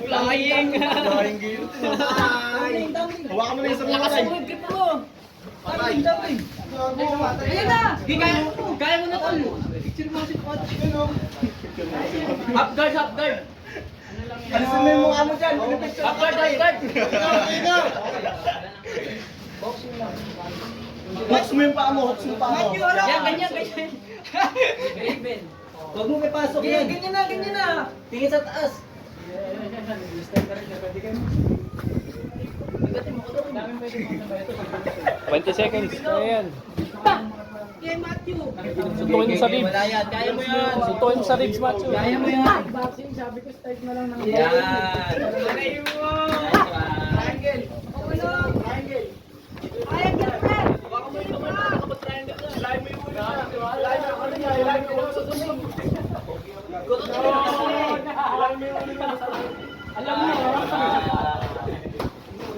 Flying game. Hawakan mo na isang lakas mo. Grip mo. Ayan na. Kaya mo na tol. Half guard, half guard. Alisin mo yung mukha mo dyan. Half guard, half guard. Box mo yung paa mo, box mo yung paa mo. Yan, ganyan, ganyan. Raven. Huwag mo may pasok yan. Ganyan na, ganyan na. Tingin sa taas. 20 seconds. Ayan. Kaya Matthew. Suntuin mo sa ribs. Kaya mo yan. Suntuin mo sa ribs, Matthew. Kaya mo yan. Boxing, sabi ko start na lang ng Yan. Kaya mo. Triangle. Okay lang. Triangle. Triangle, friend. Baka mo yung mga nakapag-triangle ka. Lahat mo yung muna. Lahat mo yung muna. Lahat mo yung susunod. Alam mo.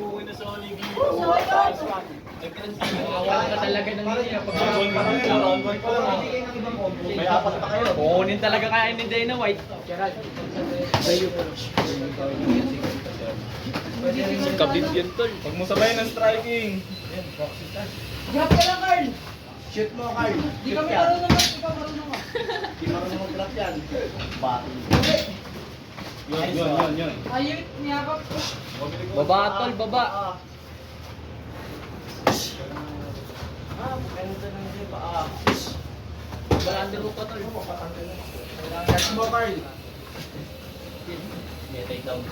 Uuwi na sa Oligi. Nagkawala ka talaga ng niya. Round 1 pa lang. May apat pa kayo. Kukunin talaga kaya ni Dana White. Kabit yun, tol. Pag mo sabay ng striking. Grab ka lang, Carl. Shoot mo, Carl. Di kami marunong mag, ikaw marunong ka. Di marunong mag-block yan. Bati. Yun. Ayun, niyakap. Baba, tol, baba. Ganda ng hindi pa. Balanda mo pa, tol. Catch mo, Carl. May take down.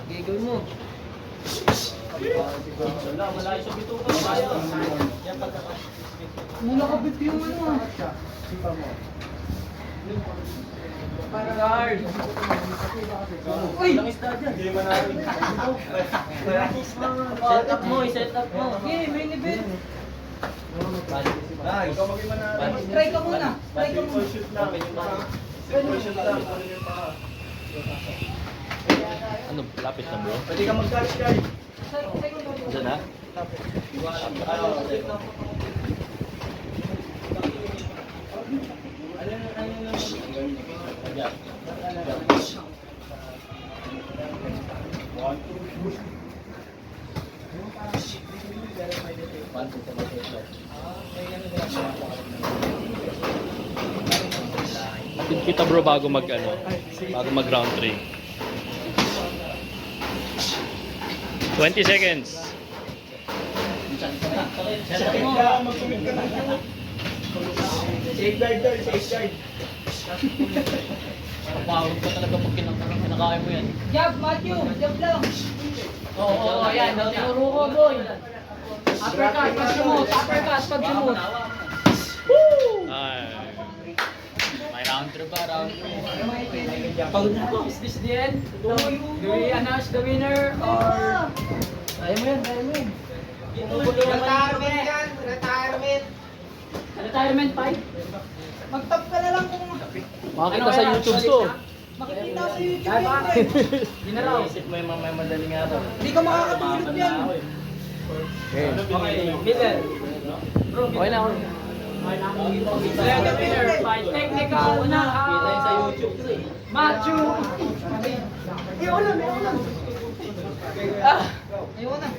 Gagawin mo. Wala, malayo sa bituka. Yan pagkaka. Mula ka bit yung ano ah. Guard. Uy! Ilang isda dyan. Hindi mo namin. Set up mo, set up mo. Okay, main event. Nice. Ikaw maging manalo. Try ka muna. Try ka muna. Simple shoot lang. Simple shoot lang. Kunin yung paa. Ano, lapit na bro? Pwede ka mag-catch, Carl. Diyan na? Atin kita bro bago mag round 3. 20 seconds. Mag-commit ka na. Safeguard, Carl. Safeguard. Pawag ka talaga pag kinakain mo yan. Jab, Matthew. Jab lang. Oo, yan. Tinuro ko, boy. Uppercut, pag sumot. Uppercut, pag sumot. Ay. May round 3 ba? Round 3. Is this the end? Do we announce the winner or... Kaya mo yan, kaya mo yan. Retirement yan! Retirement fight? Mag-top ka na lang kung Makakita sa YouTube to. makikita sa YouTube yan, friend. Hindi na raw. Isip mo yung mamay madaling araw. Hindi ka makakatulog yan. Okay. Okay, middle. Okay na. Declare the winner by technical knockout. Sa YouTube to eh. Matthew! Eh, ulam, eh, ulam. Ah! Eh, ulam.